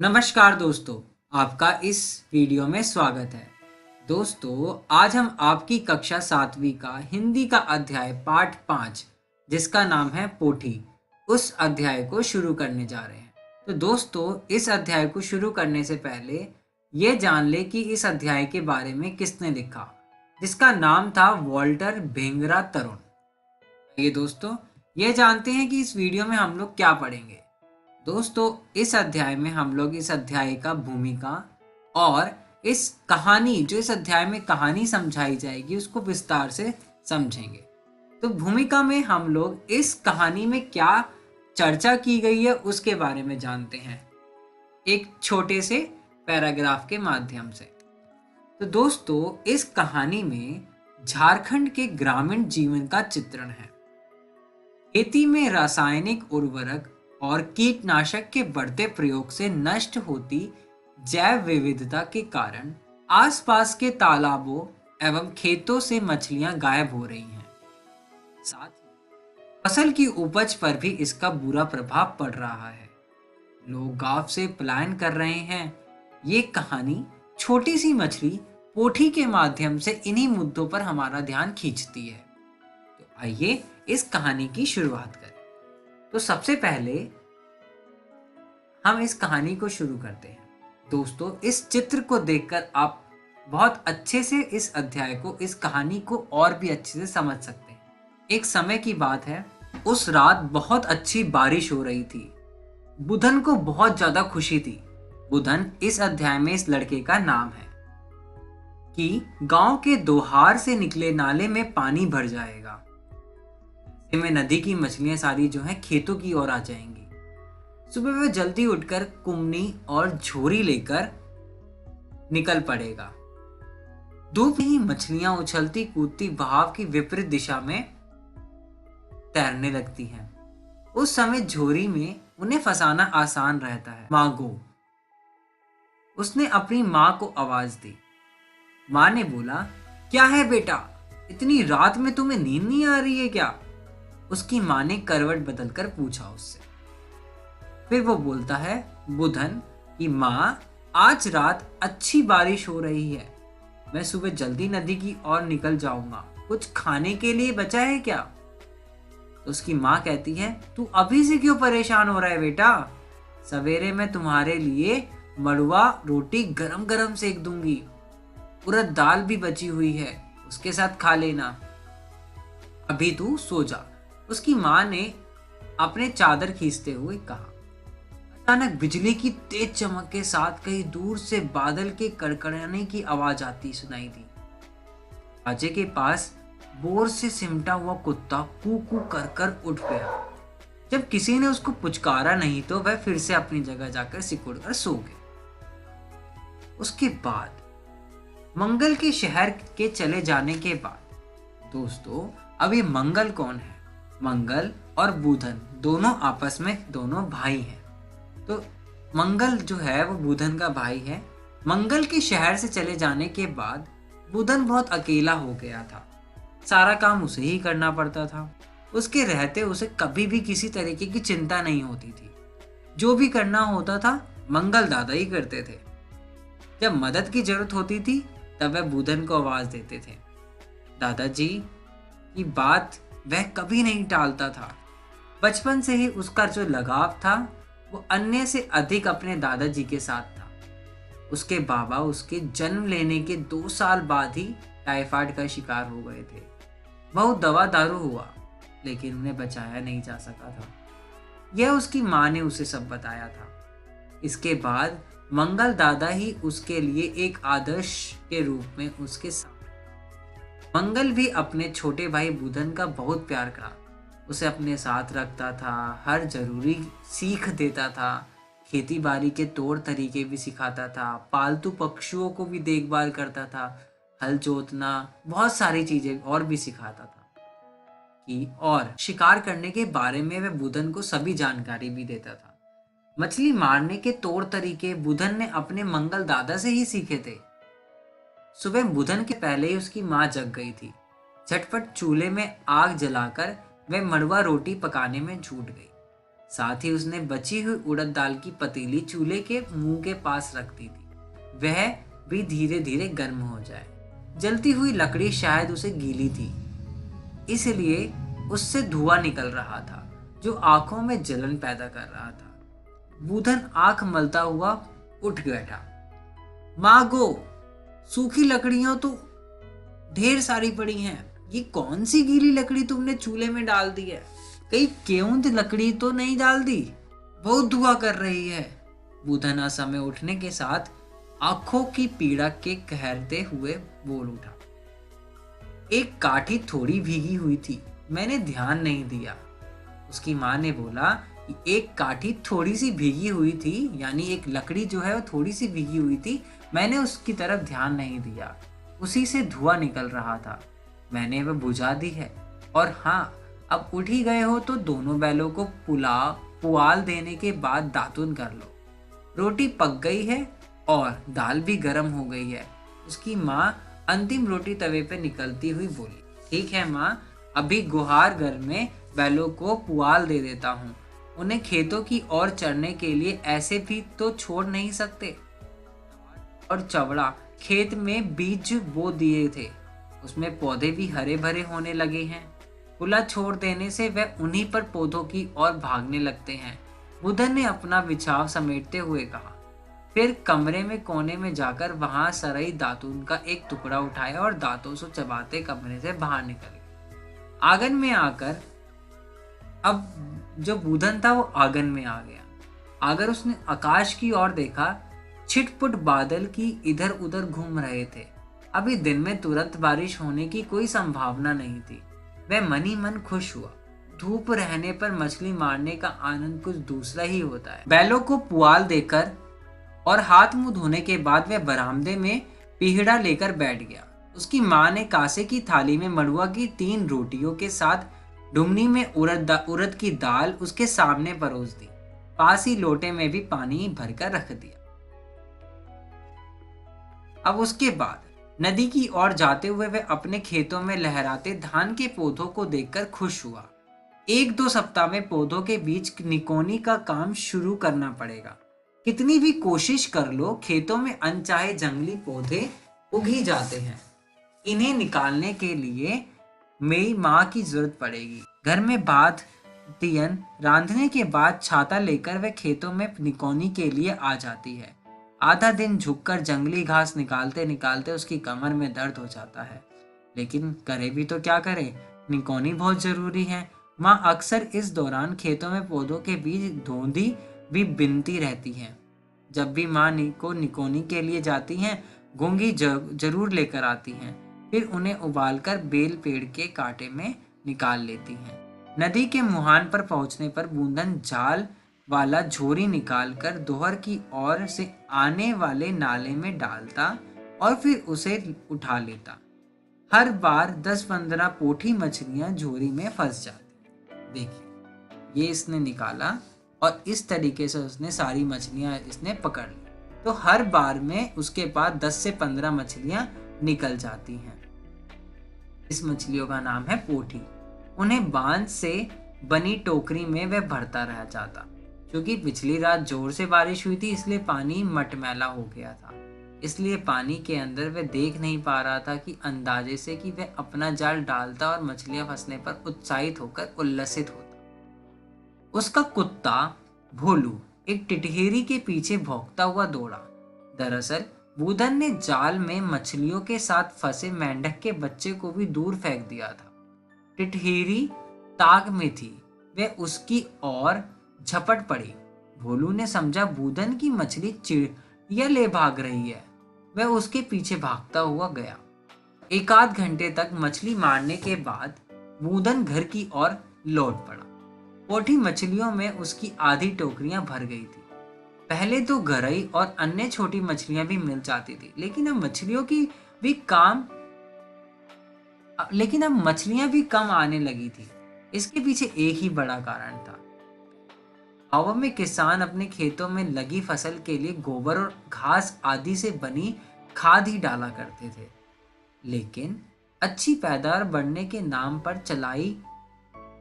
नमस्कार दोस्तों, आपका इस वीडियो में स्वागत है। दोस्तों, आज हम आपकी कक्षा 7वीं का हिंदी का अध्याय पाठ 5 जिसका नाम है पोठी, उस अध्याय को शुरू करने जा रहे हैं। तो दोस्तों, इस अध्याय को शुरू करने से पहले ये जान ले कि इस अध्याय के बारे में किसने लिखा, जिसका नाम था वॉल्टर भेंगरा तरुण। ये दोस्तों, ये जानते हैं कि इस वीडियो में हम लोग क्या पढ़ेंगे। दोस्तों, इस अध्याय में हम लोग इस अध्याय का भूमिका और इस कहानी जो इस अध्याय में कहानी समझाई जाएगी उसको विस्तार से समझेंगे। तो भूमिका में हम लोग इस कहानी में क्या चर्चा की गई है उसके बारे में जानते हैं, एक छोटे से पैराग्राफ के माध्यम से। तो दोस्तों, इस कहानी में झारखंड के ग्रामीण जीवन का चित्रण है। खेती में रासायनिक उर्वरक और कीटनाशक के बढ़ते प्रयोग से नष्ट होती जैव विविधता के कारण आसपास के तालाबों एवं खेतों से मछलियां गायब हो रही हैं। साथ ही फसल की उपज पर भी इसका बुरा प्रभाव पड़ रहा है। लोग गांव से पलायन कर रहे हैं। ये कहानी छोटी सी मछली पोठी के माध्यम से इन्हीं मुद्दों पर हमारा ध्यान खींचती है। तो आइए इस कहानी की शुरुआत करें। तो सबसे पहले हम इस कहानी को शुरू करते हैं। दोस्तों, इस चित्र को देखकर आप बहुत अच्छे से इस अध्याय को, इस कहानी को और भी अच्छे से समझ सकते हैं। एक समय की बात है, उस रात बहुत अच्छी बारिश हो रही थी। बुधन को बहुत ज्यादा खुशी थी। बुधन इस अध्याय में इस लड़के का नाम है कि गांव के दोहार से निकले नाले में पानी भर जाएगा। में नदी की मछलियां सारी जो हैं खेतों की ओर आ जाएंगी। सुबह वह जल्दी उठकर कुमनी और झोरी लेकर निकल पड़ेगा। धूप ही मछलियां उछलती कूदती बहाव की विपरीत दिशा में तैरने लगती हैं। उस समय झोरी में उन्हें फंसाना आसान रहता है। माँ गो, उसने अपनी माँ को आवाज दी। माँ ने बोला, क्या है बेटा, इतनी रात में तुम्हें नींद नहीं आ रही है क्या? उसकी माँ ने करवट बदलकर पूछा उससे। फिर वो बोलता है बुधन कि माँ, आज रात अच्छी बारिश हो रही है। मैं सुबह जल्दी नदी की ओर निकल जाऊंगा। कुछ खाने के लिए बचा है क्या? तो उसकी माँ कहती है, तू अभी से क्यों परेशान हो रहा है बेटा? सवेरे मैं तुम्हारे लिए मड़ुआ रोटी गरम गरम सेक दूंगी। उड़द दाल भी बची हुई है, उसके साथ खा लेना। अभी तू सो जा। उसकी माँ ने अपने चादर खींचते हुए कहा। अचानक बिजली की तेज चमक के साथ कहीं दूर से बादल के कड़कड़ाने की आवाज आती सुनाई दी। दरवाजे के पास बोर से सिमटा हुआ कुत्ता कू कू कर कर उठ गया। जब किसी ने उसको पुचकारा नहीं तो वह फिर से अपनी जगह जाकर सिकुड़ कर सो गया। उसके बाद मंगल के शहर के चले जाने के बाद, दोस्तों, अब ये मंगल कौन है? मंगल और बुधन दोनों आपस में दोनों भाई हैं। तो मंगल जो है वो बुधन का भाई है। मंगल के शहर से चले जाने के बाद बुधन बहुत अकेला हो गया था। सारा काम उसे ही करना पड़ता था। उसके रहते उसे कभी भी किसी तरीके की चिंता नहीं होती थी। जो भी करना होता था मंगल दादा ही करते थे। जब मदद की जरूरत होती थी तब वह बुधन को आवाज देते थे। दादाजी की बात वह कभी नहीं टालता था। बचपन से ही उसका जो लगाव था वो अन्य से अधिक अपने दादाजी के साथ था। उसके बाबा उसके जन्म लेने के 2 साल बाद ही टाइफाइड का शिकार हो गए थे। बहुत दवा दारू हुआ लेकिन उन्हें बचाया नहीं जा सका था। यह उसकी माँ ने उसे सब बताया था। इसके बाद मंगल दादा ही उसके लिए एक आदर्श के रूप में उसके साथ। मंगल भी अपने छोटे भाई बुधन का बहुत प्यार करा। उसे अपने साथ रखता था, हर जरूरी सीख देता था, खेती बाड़ी के तौर तरीके भी सिखाता था, पालतू पक्षियों को भी देखभाल करता था, हल जोतना, बहुत सारी चीजें और भी सिखाता था कि और शिकार करने के बारे में वह बुधन को सभी जानकारी भी देता था। मछली मारने के तौर तरीके बुधन ने अपने मंगल दादा से ही सीखे थे। सुबह बुधन के पहले ही उसकी माँ जग गई थी। झटपट चूल्हे में आग जलाकर वह मड़ुआ रोटी पकाने में जुट गई। साथ ही उसने बची हुई उड़द दाल की पतीली चूल्हे के मुंह के पास रख दी थी, वह भी धीरे धीरे गर्म हो जाए। जलती हुई लकड़ी शायद उसे गीली थी, इसलिए उससे धुआं निकल रहा था जो आंखों में जलन पैदा कर रहा था। बूधन आंख मलता हुआ उठ बैठा। मागो, सूखी लकड़ियां तो ढेर सारी पड़ी हैं। ये कौन सी गीली लकड़ी तुमने चूल्हे में डाल दी है? कहीं केवंत लकड़ी तो नहीं डाल दी? बहुत धुआं कर रही है। बूधन असमय उठने के साथ आंखों की पीड़ा के कहरते हुए बोल उठा। एक काठी थोड़ी भीगी हुई थी, मैंने ध्यान नहीं दिया। उसकी माँ ने बोला कि एक काठी थोड़ी सी भीगी हुई थी, यानी एक लकड़ी जो है वो थोड़ी सी भीगी हुई थी, मैंने उसकी तरफ ध्यान नहीं दिया। उसी से धुआं निकल रहा था, मैंने वह बुझा दी है। और हाँ, अब उठ ही गए हो तो दोनों बैलों को पुआल देने के बाद दातुन कर लो। रोटी पक गई है और दाल भी गर्म हो गई है। उसकी माँ अंतिम रोटी तवे पे निकलती हुई बोली। ठीक है माँ, अभी गुहार घर में बैलों को पुआल दे देता हूँ। उन्हें खेतों की ओर चढ़ने के लिए ऐसे भी तो छोड़ नहीं सकते। और चवड़ा खेत में बीज बो दिए थे, उसमें पौधे भी हरे भरे होने लगे हैं। खुला छोड़ देने से वह उन्हीं पर पौधों की ओर भागने लगते हैं। बुधन ने अपना बिछाव समेटते हुए कहा। फिर कमरे में कोने में जाकर वहां सरई दातून का एक टुकड़ा उठाया और दांतों से चबाते कमरे से बाहर निकल गए। आंगन में आकर, अब जो बूधन था वो आंगन में आ गया। अगर उसने आकाश की ओर देखा, छिटपुट बादल की इधर उधर घूम रहे थे। अभी दिन में तुरंत बारिश होने की कोई संभावना नहीं थी। वह मन ही मन खुश हुआ। धूप रहने पर मछली मारने का आनंद कुछ दूसरा ही होता है। बैलों को पुआल देकर और हाथ मुंह धोने के बाद वह बरामदे में पीहड़ा लेकर बैठ गया। उसकी माँ ने कांसे की थाली में मड़ुआ की 3 रोटियों के साथ डुमनी में उड़द की दाल उसके सामने परोस दी। पास ही लोटे में भी पानी भरकर रख दिया। अब उसके बाद नदी की ओर जाते हुए वह अपने खेतों में लहराते धान के पौधों को देखकर खुश हुआ। 1-2 सप्ताह में पौधों के बीच निकोनी का काम शुरू करना पड़ेगा। कितनी भी कोशिश कर लो, खेतों में अनचाहे जंगली पौधे उग ही जाते हैं। इन्हें निकालने के लिए मेरी माँ की जरूरत पड़ेगी। घर में भात तियन रांधने के बाद छाता लेकर वह खेतों में निकोनी के लिए आ जाती है। आधा दिन झुककर जंगली घास निकालते निकालते उसकी कमर में दर्द हो जाता है, लेकिन करे भी तो क्या करे, निकोनी बहुत जरूरी है। माँ अक्सर इस दौरान खेतों में पौधों के बीच धोंधी भी बिनती रहती हैं। जब भी माँ को निकोनी के लिए जाती हैं, घोंगी जरूर लेकर आती हैं। फिर उन्हें उबालकर बेल पेड़ के कांटे में निकाल लेती हैं। नदी के मुहान पर पहुंचने पर बूंदन जाल वाला झोरी निकालकर दोहर की ओर से आने वाले नाले में डालता और फिर उसे उठा लेता। हर बार 10-15 पोठी मछलियां झोरी में फंस जाती। देखिए, ये इसने निकाला और इस तरीके से उसने सारी मछलियां इसने पकड़ ली। तो हर बार में उसके पास 10 से 15 मछलियां निकल जाती हैं। इस मछलियों का नाम है पोठी। उन्हें बांध से बनी टोकरी में वह भरता रह जाता। क्योंकि पिछली रात जोर से बारिश हुई थी, इसलिए पानी मटमैला हो गया था। इसलिए पानी के अंदर वह देख नहीं पा रहा था कि अंदाजे से कि वह अपना जाल डालता और मछलियां फंसने पर उत्साहित होकर उल्लसित होता। उसका कुत्ता भोलू एक टिटहेरी के पीछे भौंकता हुआ दौड़ा। दरअसल बूधन ने जाल में मछलियों के साथ फंसे मेंढक के बच्चे को भी दूर फेंक दिया था। टिटहेरी ताक में थी, वह उसकी ओर झपट पड़ी। भोलू ने समझा बूधन की मछली चिड़िया ले भाग रही है। वह उसके पीछे भागता हुआ गया। 1-8 घंटे तक मछली मारने के बाद बूधन घर की ओर लौट पड़ा। पोठी मछलियों में उसकी आधी टोकरियां भर गई थी। पहले तो गरई और अन्य छोटी मछलियां भी मिल जाती थी, लेकिन अब मछलियां भी कम आने लगी थी। इसके पीछे एक ही बड़ा कारण था। गांवों में किसान अपने खेतों में लगी फसल के लिए गोबर और घास आदि से बनी खाद ही डाला करते थे, लेकिन अच्छी पैदावार बढ़ने के नाम पर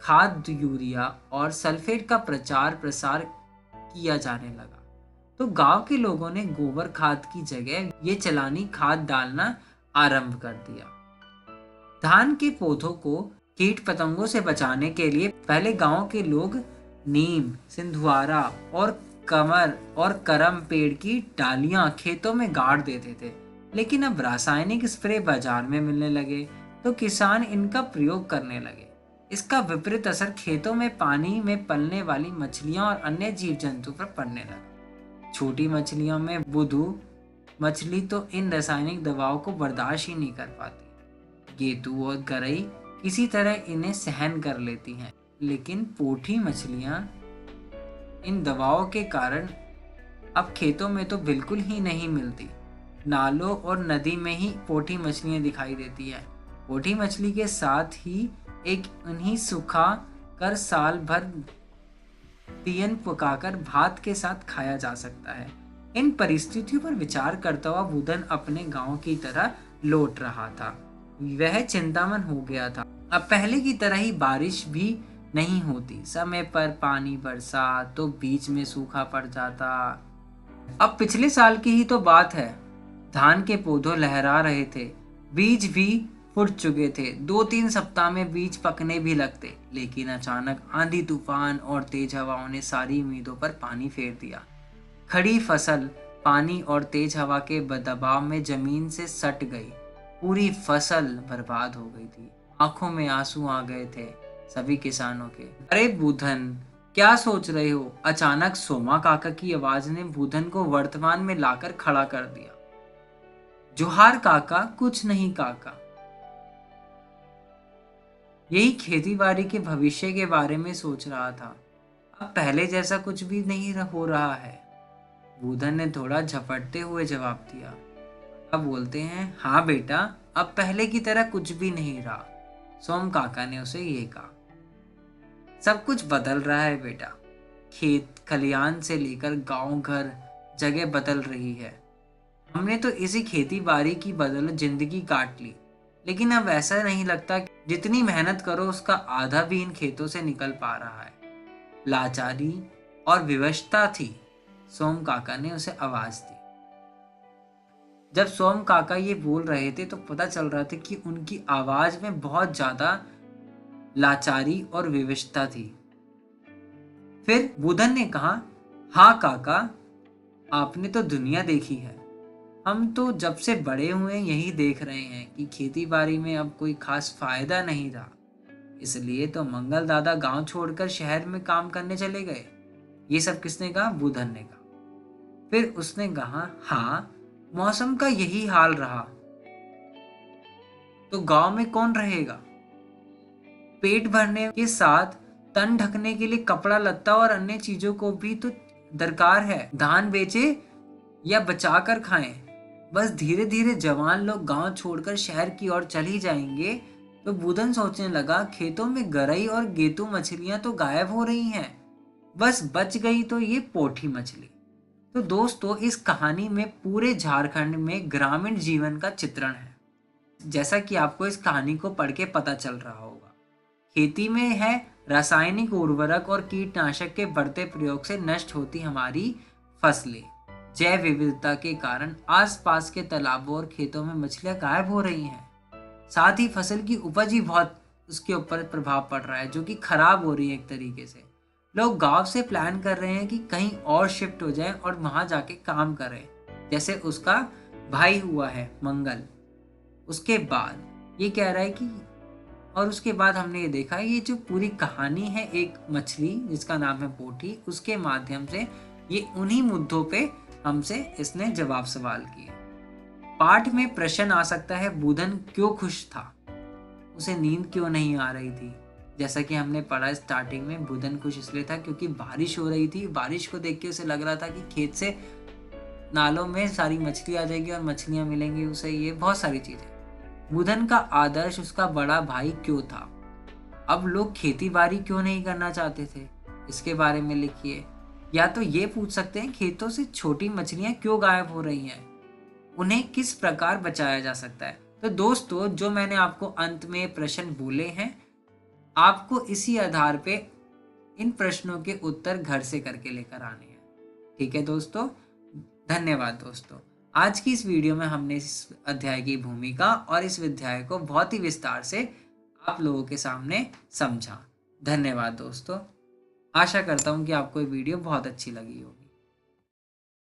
खाद यूरिया और सल्फेट का प्रचार प्रसार किया जाने लगा। तो गांव के लोगों ने गोबर खाद की जगह ये चलानी खाद डालना आरंभ कर दिया। धान के पौधों को कीट पतंगों से बचाने के लिए पहले गांव के लोग नीम, सिंधुआरा और कमर और करम पेड़ की डालियां खेतों में गाड़ देते थे। लेकिन अब रासायनिक स्प्रे बाजार में मिलने लगे तो किसान इनका प्रयोग करने लगे। इसका विपरीत असर खेतों में पानी में पलने वाली मछलियां और अन्य जीव जंतु पर पड़ने लगा। छोटी मछलियों में बुदू मछली तो इन रासायनिक दवाओं को बर्दाश्त ही नहीं कर पाती। गेतू और गरई किसी तरह इन्हें सहन कर लेती हैं, लेकिन पोठी मछलियां इन दवाओं के कारण अब खेतों में तो बिल्कुल ही नहीं मिलती। नालों और नदी में ही पोठी मछलियां दिखाई देती है। पोठी मछली के साथ ही एक उन्हीं सुखा कर साल भर तियन पकाकर भात के साथ खाया जा सकता है। इन परिस्थितियों पर विचार करता हुआ बुधन अपने गांव की तरह लौट रहा था। वह चिंतामन हो गया था। अब पहले की तरह ही बारिश भी नहीं होती, समय पर पानी बरसा तो बीच में सूखा पड़ जाता। अब पिछले साल की ही तो बात है। धान के पौधे लहरा रहे थे, बीज भी फूट चुके थे, 2-3 सप्ताह में बीज पकने भी लगते। लेकिन अचानक आंधी तूफान और तेज हवाओं ने सारी उम्मीदों पर पानी फेर दिया। खड़ी फसल पानी और तेज हवा के दबाव में जमीन से सट गई। पूरी फसल बर्बाद हो गई थी। आंखों में आंसू आ गए थे सभी किसानों के। अरे बुधन, क्या सोच रहे हो? अचानक सोमा काका की आवाज ने बुधन को वर्तमान में लाकर खड़ा कर दिया। जोहार काका। कुछ नहीं काका, यही खेती बाड़ी के भविष्य के बारे में सोच रहा था। अब पहले जैसा कुछ भी नहीं हो रहा है। बुधन ने थोड़ा झपटते हुए जवाब दिया। अब बोलते हैं, हाँ बेटा, अब पहले की तरह कुछ भी नहीं रहा। सोम काका ने उसे ये कहा। सब कुछ बदल रहा है बेटा। खेत खलियान से लेकर गांव घर जगह बदल रही है। हमने तो इसी खेती बाड़ी की बदौलत जिंदगी काट ली, लेकिन अब ऐसा नहीं लगता। जितनी मेहनत करो उसका आधा भी इन खेतों से निकल पा रहा है। लाचारी और विवशता थी, सोम काका ने उसे आवाज दी। जब सोम काका ये बोल रहे थे तो पता चल रहा था कि उनकी आवाज में बहुत ज्यादा लाचारी और विवशता थी। फिर बुधन ने कहा, हाँ काका, आपने तो दुनिया देखी है। हम तो जब से बड़े हुए यही देख रहे हैं कि खेती बाड़ी में अब कोई खास फायदा नहीं रहा। इसलिए तो मंगल दादा गांव छोड़कर शहर में काम करने चले गए। ये सब किसने कहा? बुधन ने कहा। फिर उसने कहा, हाँ, मौसम का यही हाल रहा तो गांव में कौन रहेगा? पेट भरने के साथ तन ढकने के लिए कपड़ा लत्ता और अन्य चीजों को भी तो दरकार है। धान बेचे या बचा कर खाएं। बस धीरे धीरे जवान लोग गांव छोड़कर शहर की ओर चल ही जाएंगे। तो बुधन सोचने लगा, खेतों में गरई और गेतू मछलियां तो गायब हो रही हैं, बस बच गई तो ये पोठी मछली। तो दोस्तों, इस कहानी में पूरे झारखंड में ग्रामीण जीवन का चित्रण है। जैसा कि आपको इस कहानी को पढ़ के पता चल रहा होगा, खेती में है रासायनिक उर्वरक और कीटनाशक के बढ़ते प्रयोग से नष्ट होती हमारी फसलें। जैव विविधता के कारण आसपास के तालाबों और खेतों में मछलियां गायब हो रही हैं। साथ ही फसल की उपज भी बहुत उसके ऊपर प्रभाव पड़ रहा है, जो कि खराब हो रही है एक तरीके से। लोग गांव से प्लान कर रहे हैं कि कहीं और शिफ्ट हो जाएं और वहां जाके काम करें, जैसे उसका भाई हुआ है मंगल। उसके बाद ये कह रहा है कि, और उसके बाद हमने ये देखा, ये जो पूरी कहानी है एक मछली जिसका नाम है पोठी, उसके माध्यम से ये उन्हीं मुद्दों पे हमसे इसने जवाब सवाल किए। पाठ में प्रश्न आ सकता है, बुधन क्यों खुश था? उसे नींद क्यों नहीं आ रही थी? जैसा कि हमने पढ़ा स्टार्टिंग में, बुधन खुश इसलिए था क्योंकि बारिश हो रही थी। बारिश को देख के उसे लग रहा था कि खेत से नालों में सारी मछली आ जाएगी और मछलियां मिलेंगी उसे, ये बहुत सारी चीजें। बुधन का आदर्श उसका बड़ा भाई क्यों था? अब लोग खेती बाड़ी क्यों नहीं करना चाहते थे, इसके बारे में लिखिए। या तो ये पूछ सकते हैं, खेतों से छोटी मछलियां क्यों गायब हो रही हैं, उन्हें किस प्रकार बचाया जा सकता है। तो दोस्तों, जो मैंने आपको अंत में प्रश्न बोले हैं, आपको इसी आधार पे इन प्रश्नों के उत्तर घर से करके लेकर आने हैं। ठीक है दोस्तों, धन्यवाद दोस्तों। आज की इस वीडियो में हमने इस अध्याय की भूमिका और इस अध्याय को बहुत ही विस्तार से आप लोगों के सामने समझा। धन्यवाद दोस्तों। आशा करता हूँ कि आपको ये वीडियो बहुत अच्छी लगी होगी।